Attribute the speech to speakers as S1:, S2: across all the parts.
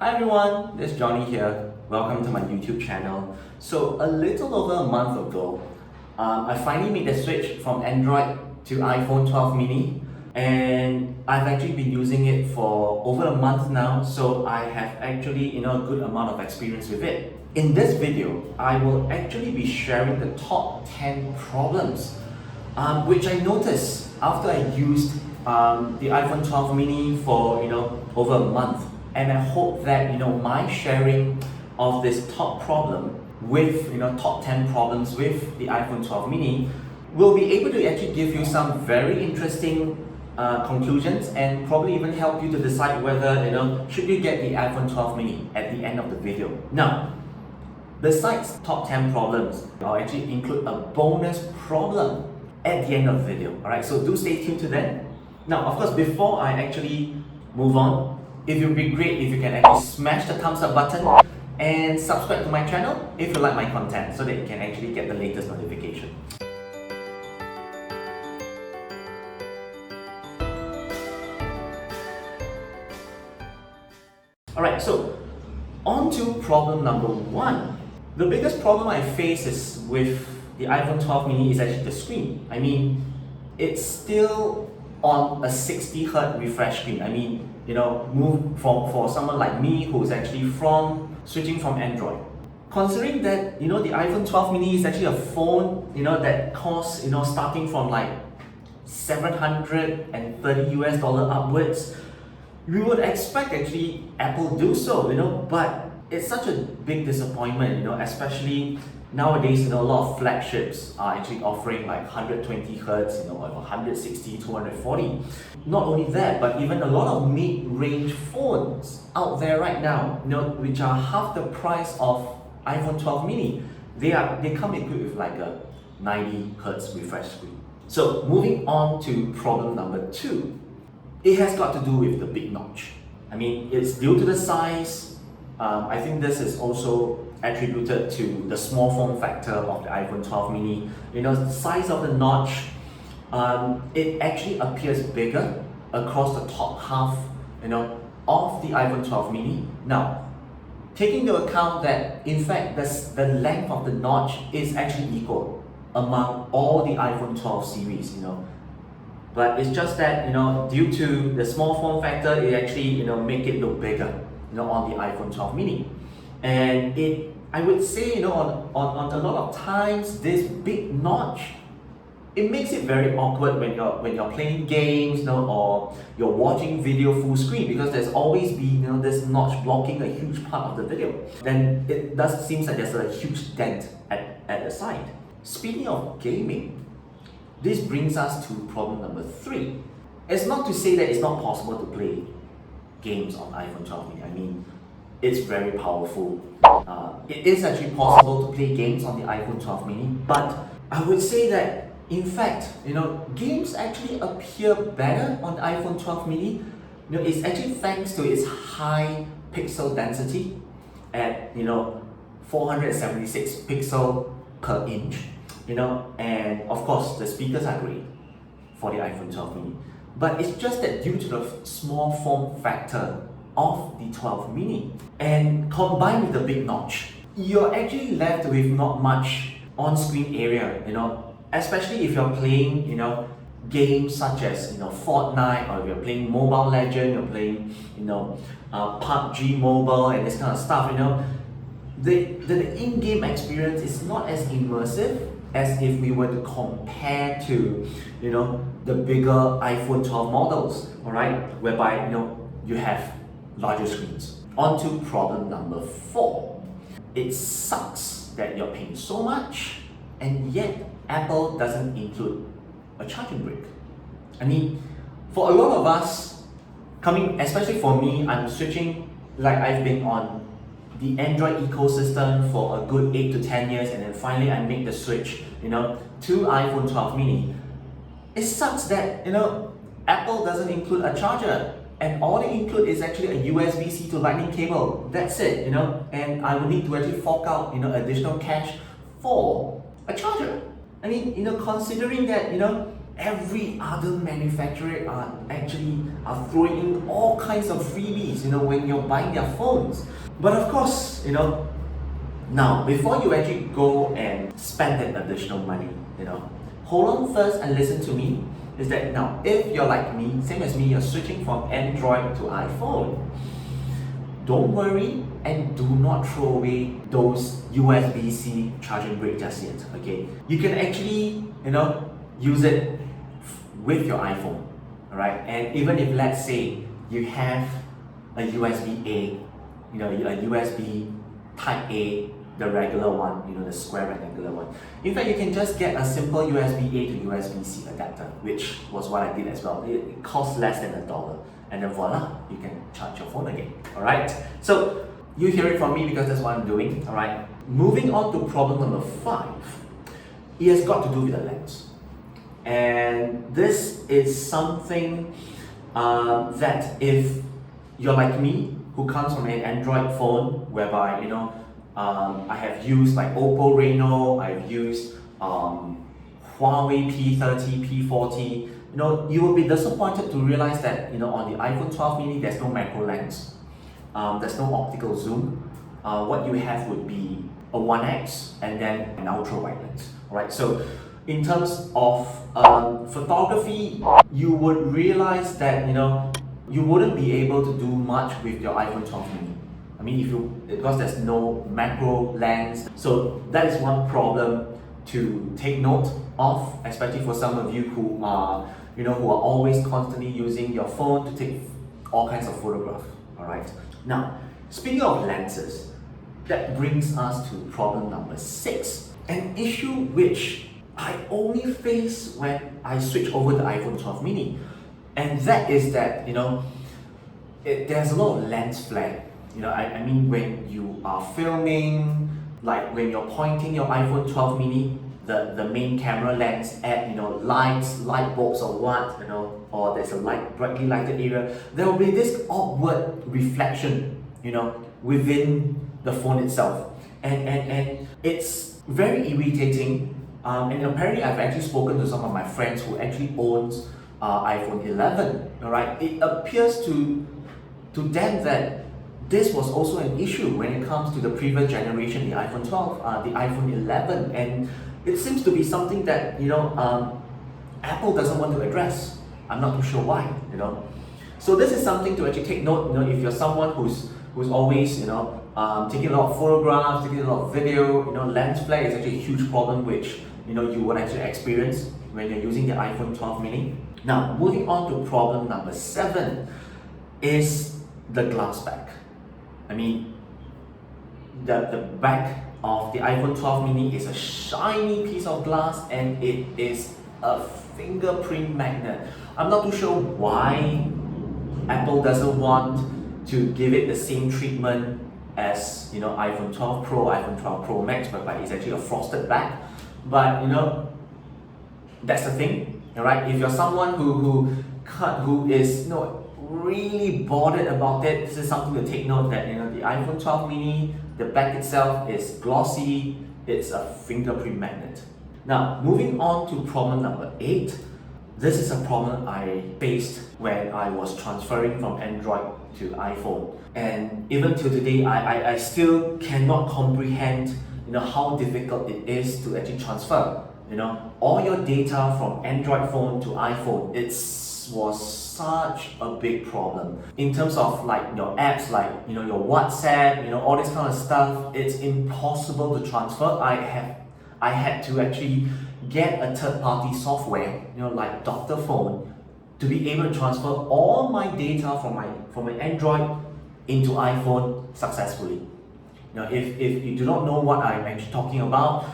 S1: Hi everyone, it's Johnny here. Welcome to my YouTube channel. So a little over a month ago, I finally made the switch from Android to iPhone 12 mini, and I've actually been using it for over a month now, so I have actually a good amount of experience with it. In this video, I will actually be sharing the top 10 problems which I noticed after I used the iPhone 12 mini for over a month. And I hope that my sharing of this top problem with top 10 problems with the iPhone 12 mini will be able to actually give you some very interesting conclusions and probably even help you to decide whether should you get the iPhone 12 mini at the end of the video. Now, besides top 10 problems, I'll actually include a bonus problem at the end of the video. Alright, so do stay tuned to that. Now, of course, before I actually move on, it would be great if you can actually smash the thumbs up button and subscribe to my channel if you like my content so that you can actually get the latest notification. Alright, so on to problem number one. The biggest problem I face is with the iPhone 12 mini is actually the screen. I mean, it's still on a 60Hz refresh screen. I mean, move for someone like me who's actually switching from Android. Considering that the iPhone 12 mini is actually a phone that costs starting from like $730 upwards, we would expect actually Apple do so, but it's such a big disappointment, especially nowadays, a lot of flagships are actually offering like 120 Hz, or 160, 240. Not only that, but even a lot of mid-range phones out there right now, which are half the price of iPhone 12 mini, they come equipped with like a 90 Hz refresh screen. So moving on to problem number two, it has got to do with the big notch. I mean, it's due to the size. I think this is also attributed to the small form factor of the iPhone 12 mini. The size of the notch, it actually appears bigger across the top half of the iPhone 12 mini. Now, taking into account that in fact the length of the notch is actually equal among all the iPhone 12 series, but it's just that due to the small form factor, it actually make it look bigger on the iPhone 12 mini. And I would say on a lot of times this big notch, it makes it very awkward when you're playing games or you're watching video full screen, because there's always this notch blocking a huge part of the video. Then it does seem like there's a huge dent at the side. Speaking of gaming, this brings us to problem number three. It's not to say that it's not possible to play games on iPhone 12 mini. I mean, it's very powerful. It is actually possible to play games on the iPhone 12 mini, but I would say that in fact, games actually appear better on the iPhone 12 mini. It's actually thanks to its high pixel density at 476 pixel per inch. And of course the speakers are great for the iPhone 12 mini. But it's just that due to the small form factor of the 12 mini and combined with the big notch, you're actually left with not much on-screen area, especially if you're playing, games such as Fortnite, or if you're playing Mobile Legend, you're playing PUBG Mobile and this kind of stuff. The in-game experience is not as immersive as if we were to compare to the bigger iPhone 12 models, alright, whereby you have larger screens. On to problem number four. It sucks that you're paying so much and yet Apple doesn't include a charging brick. I mean, for a lot of us, especially for me, I'm switching, like I've been on the Android ecosystem for a good 8 to 10 years, and then finally I make the switch to iPhone 12 mini. It sucks that Apple doesn't include a charger, and all they include is actually a USB-C to Lightning cable. That's it, and I will need to actually fork out additional cash for a charger. I mean, considering that every other manufacturer are throwing in all kinds of freebies, when you're buying their phones. But of course, now before you actually go and spend that additional money, hold on first and listen to me. Is that now, if you're like me, same as me, you're switching from Android to iPhone, don't worry and do not throw away those USB-C charging brick just yet. Okay, you can actually use it with your iPhone, alright? And even if, let's say, you have a USB-A, a USB Type A, the regular one, the square rectangular one. In fact, you can just get a simple USB-A to USB-C adapter, which was what I did as well. It costs less than $1, and then voila, you can charge your phone again. Alright, so you hear it from me because that's what I'm doing. Alright, moving on to problem number 5. It has got to do with the lens. And this is something that if you're like me, who comes from an Android phone, whereby I have used like Oppo Reno, I've used Huawei P30, P40. You will be disappointed to realize that on the iPhone 12 mini there's no macro lens, there's no optical zoom. What you have would be a 1x and then an ultra wide lens. Alright, so in terms of photography, you would realize that you wouldn't be able to do much with your iPhone 12 mini. I mean, because there's no macro lens. So that is one problem to take note of, especially for some of you who are always constantly using your phone to take all kinds of photographs. Alright. Now, speaking of lenses, that brings us to problem number 6. An issue which I only face when I switch over the iPhone 12 mini. And that is that, there's a lot of lens flare. I mean, when you are filming, like when you're pointing your iPhone 12 mini, the main camera lens at, lights, light bulbs or what, or there's a brightly lighted area, there will be this awkward reflection, within the phone itself. And it's very irritating. And apparently I've actually spoken to some of my friends who actually owns iPhone 11, alright? It appears to them that this was also an issue when it comes to the previous generation, the iPhone 12, the iPhone 11, and it seems to be something that Apple doesn't want to address. I'm not too sure why. So this is something to actually take note. If you're someone who's always taking a lot of photographs, taking a lot of video, lens flare is actually a huge problem which you would actually experience when you're using the iPhone 12 mini. Now, moving on to problem number 7 is the glass back. I mean, the back of the iPhone 12 mini is a shiny piece of glass and it is a fingerprint magnet. I'm not too sure why Apple doesn't want to give it the same treatment as iPhone 12 Pro, iPhone 12 Pro Max, but it's actually a frosted back. But that's the thing, alright? If you're someone who is really bothered about it, this is something to take note that the iPhone 12 mini, the back itself is glossy, it's a fingerprint magnet. Now, moving on to problem number 8. This is a problem I faced when I was transferring from Android to iPhone. And even till today, I still cannot comprehend how difficult it is to actually transfer. All your data from Android phone to iPhone, was such a big problem. In terms of like your apps, like your WhatsApp, all this kind of stuff, it's impossible to transfer. I had to actually get a third-party software, like Doctor Phone, to be able to transfer all my data from my Android into iPhone successfully. If you do not know what I'm actually talking about,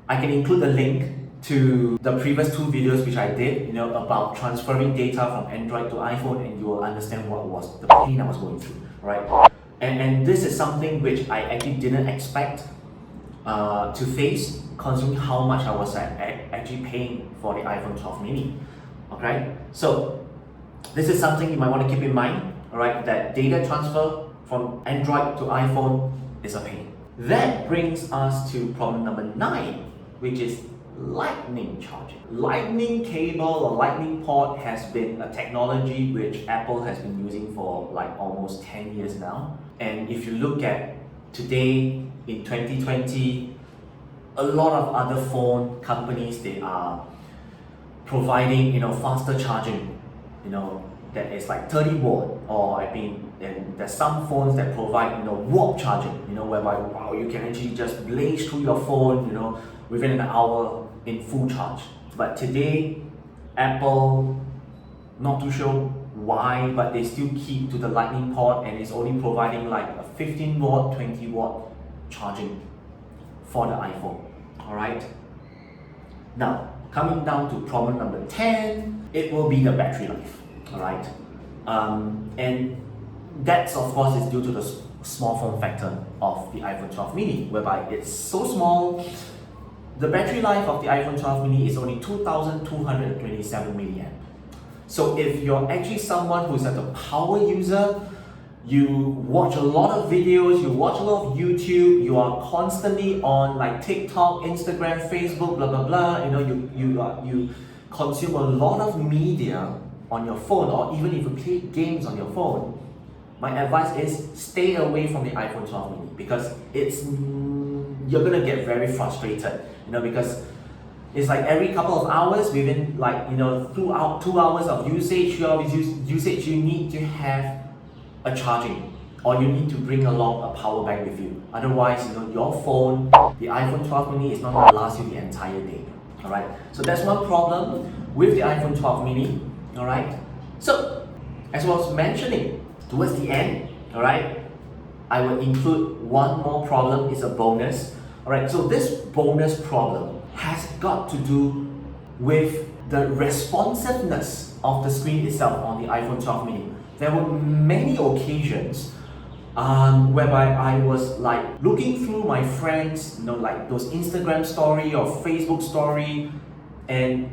S1: I can include the link to the previous 2 videos which I did, about transferring data from Android to iPhone, and you will understand what was the pain I was going through, right? And this is something which I actually didn't expect to face, considering how much I was actually paying for the iPhone 12 mini. Okay, so this is something you might want to keep in mind, alright, that data transfer from Android to iPhone is a pain. That brings us to problem number 9, which is lightning charging. Lightning cable or lightning port has been a technology which Apple has been using for like almost 10 years now. And if you look at today in 2020, a lot of other phone companies, they are providing faster charging, that is like 30 watt, or and there's some phones that provide warp charging, whereby wow, you can actually just blaze through your phone within an hour in full charge. But today Apple, not too sure why, but they still keep to the lightning port, and it's only providing like a 15 watt 20 watt charging for the iPhone. Alright, now coming down to problem number 10, it will be the battery life. Alright, and that's of course is due to the small form factor of the iPhone 12 mini, whereby it's so small. The battery life of the iPhone 12 mini is only 2227 milliamp. So if you're actually someone who's like a power user, you watch a lot of videos, you watch a lot of YouTube, you are constantly on like TikTok, Instagram, Facebook, blah blah blah, you consume a lot of media on your phone, or even if you play games on your phone, my advice is stay away from the iPhone 12 mini, because you're gonna get very frustrated, because it's like every couple of hours, within like throughout 2 hours of usage, 3 hours usage, you need to have a charging, or you need to bring along a power bank with you. Otherwise, your phone, the iPhone 12 mini, is not going to last you the entire day. Alright, so that's one problem with the iPhone 12 mini. Alright, so as I was mentioning towards the end, alright, I will include one more problem. It's a bonus. Alright, so this bonus problem has got to do with the responsiveness of the screen itself on the iPhone 12 mini. There were many occasions whereby I was like looking through my friends, like those Instagram story or Facebook story, and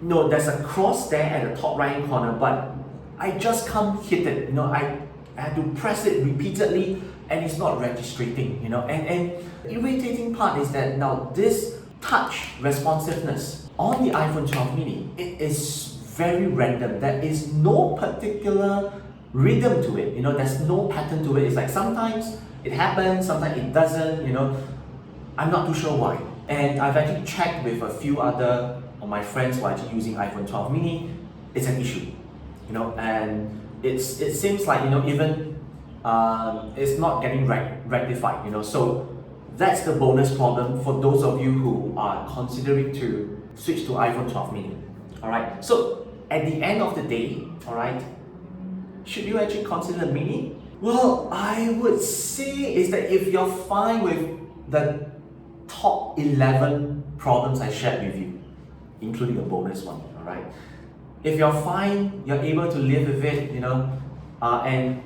S1: there's a cross there at the top right hand corner, but I just can't hit it. I had to press it repeatedly, and it's not registering. And the irritating part is that now this touch responsiveness on the iPhone 12 mini, it is very random. There is no particular rhythm to it. There's no pattern to it. It's like sometimes it happens, sometimes it doesn't. I'm not too sure why. And I've actually checked with a few other of my friends who are actually using iPhone 12 mini. It's an issue, and it seems like even it's not getting rectified. So that's the bonus problem for those of you who are considering to switch to iPhone 12 mini. Alright, so at the end of the day, alright, should you actually consider the mini? Well, I would say is that if you're fine with the top 11 problems I shared with you, including the bonus one, alright, if you're fine, you're able to live with it, and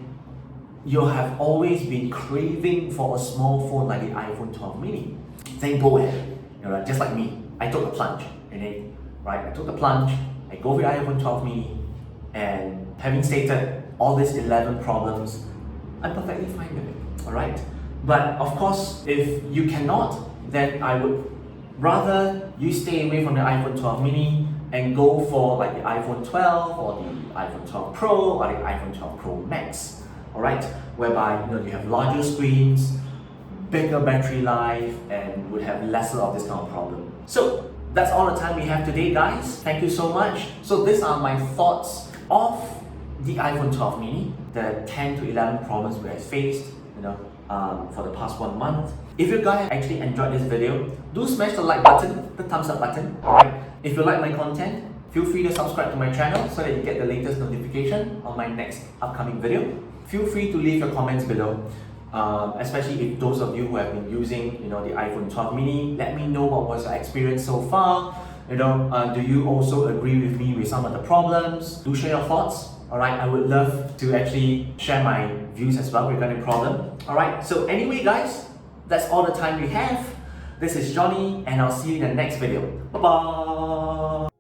S1: you have always been craving for a small phone like the iPhone 12 mini, then go ahead. Just like me, I took the plunge, I took the plunge, I go with the iPhone 12 mini, and having stated all these 11 problems, I'm perfectly fine with it. Alright, but of course, if you cannot, then I would rather you stay away from the iPhone 12 mini and go for like the iPhone 12 or the iPhone 12 Pro or the iPhone 12 Pro Max. Alright, whereby you have larger screens, bigger battery life, and would have lesser of this kind of problem. So that's all the time we have today, guys. Thank you so much. So these are my thoughts of the iPhone 12 mini, the 10 to 11 problems we have faced, for the past 1 month. If you guys actually enjoyed this video, do smash the like button, the thumbs up button. Alright, if you like my content, feel free to subscribe to my channel so that you get the latest notification on my next upcoming video. Feel free to leave your comments below, especially if those of you who have been using the iPhone 12 mini. Let me know what was your experience so far. Do you also agree with me with some of the problems? Do share your thoughts. Alright, I would love to actually share my views as well regarding the problem. Alright, so anyway guys, that's all the time we have. This is Johnny, and I'll see you in the next video. Bye bye.